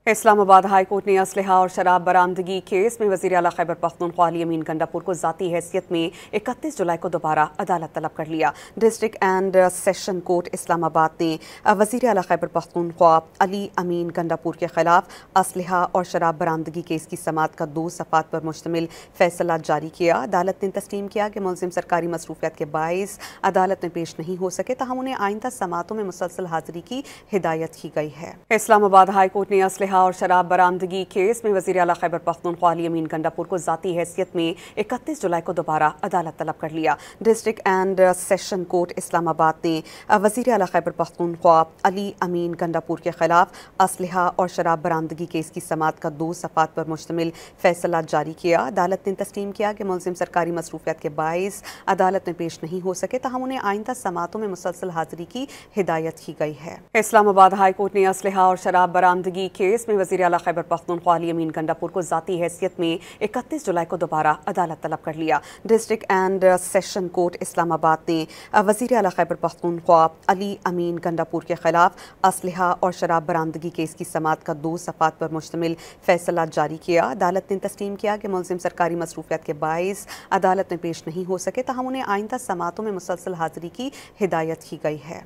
اسلام آباد high court نے اسلحہ اور شراب برآمدگی کیس میں وزیر اعلیٰ خیبر پختونخوا علی امین گنڈاپور کو ذاتی حیثیت میں 31 جولائی کو دوبارہ عدالت طلب کر لیا۔ ڈسٹرکٹ اینڈ سیشن کورٹ اسلام آباد نے وزیر اعلیٰ خیبر پختونخوا علی امین گنڈاپور کے خلاف اسلحہ اور شراب برآمدگی کیس کی سماعت کا 2 صفحات پر مشتمل فیصلہ جاری کیا۔ عدالت نے تسلیم کیا کہ ملزم سرکاری مصروفیات کے باعث عدالت میں پیش نہیں ہو سکے، تاہم انہیں آئندہ سماعتوں میں مسلسل حاضری کی ہدایت کی گئی ہے۔ اسلام آباد ہائی کورٹ نے اسلحہ اور شراب برآمدگی کیس میں وزیر اعلیٰ خیبر پختونخوا علی امین گنڈاپور کو ذاتی حیثیت میں 31 جولائی کو دوبارہ عدالت طلب کر لیا۔ ڈسٹرکٹ اینڈ سیشن کورٹ اسلام آباد نے وزیر اعلیٰ خیبر پختونخوا علی امین گنڈاپور کے خلاف اسلحہ اور شراب برآمدگی کیس کی سماعت کا 2 صفحات پر مشتمل فیصلہ جاری کیا۔ عدالت نے تسلیم کیا کہ ملزم سرکاری مصروفیات کے باعث عدالت میں پیش نہیں ہو سکے، تاہم انہیں آئندہ سماعتوں میں مسلسل حاضری کی ہدایت کی گئی ہے۔ اسلام آباد ہائی کورٹ نے اسلحہ اور شراب برآمدگی کیس میں وزیر اعلیٰ خیبر پختونخوا علی امین گنڈاپور کو ذاتی حیثیت میں 31 جولائی کو دوبارہ عدالت طلب کر لیا۔ ڈسٹرکٹ اینڈ سیشن کورٹ اسلام آباد نے وزیر اعلیٰ خیبر پختونخوا علی امین گنڈاپور کے خلاف اسلحہ اور شراب برآمدگی کیس کی سماعت کا 2 صفحات پر مشتمل فیصلہ جاری کیا۔ عدالت نے تسلیم کیا کہ ملزم سرکاری مصروفیات کے باعث عدالت میں پیش نہیں ہو سکے، تاہم انہیں آئندہ سماعتوں میں مسلسل حاضری کی ہدایت کی گئی ہے۔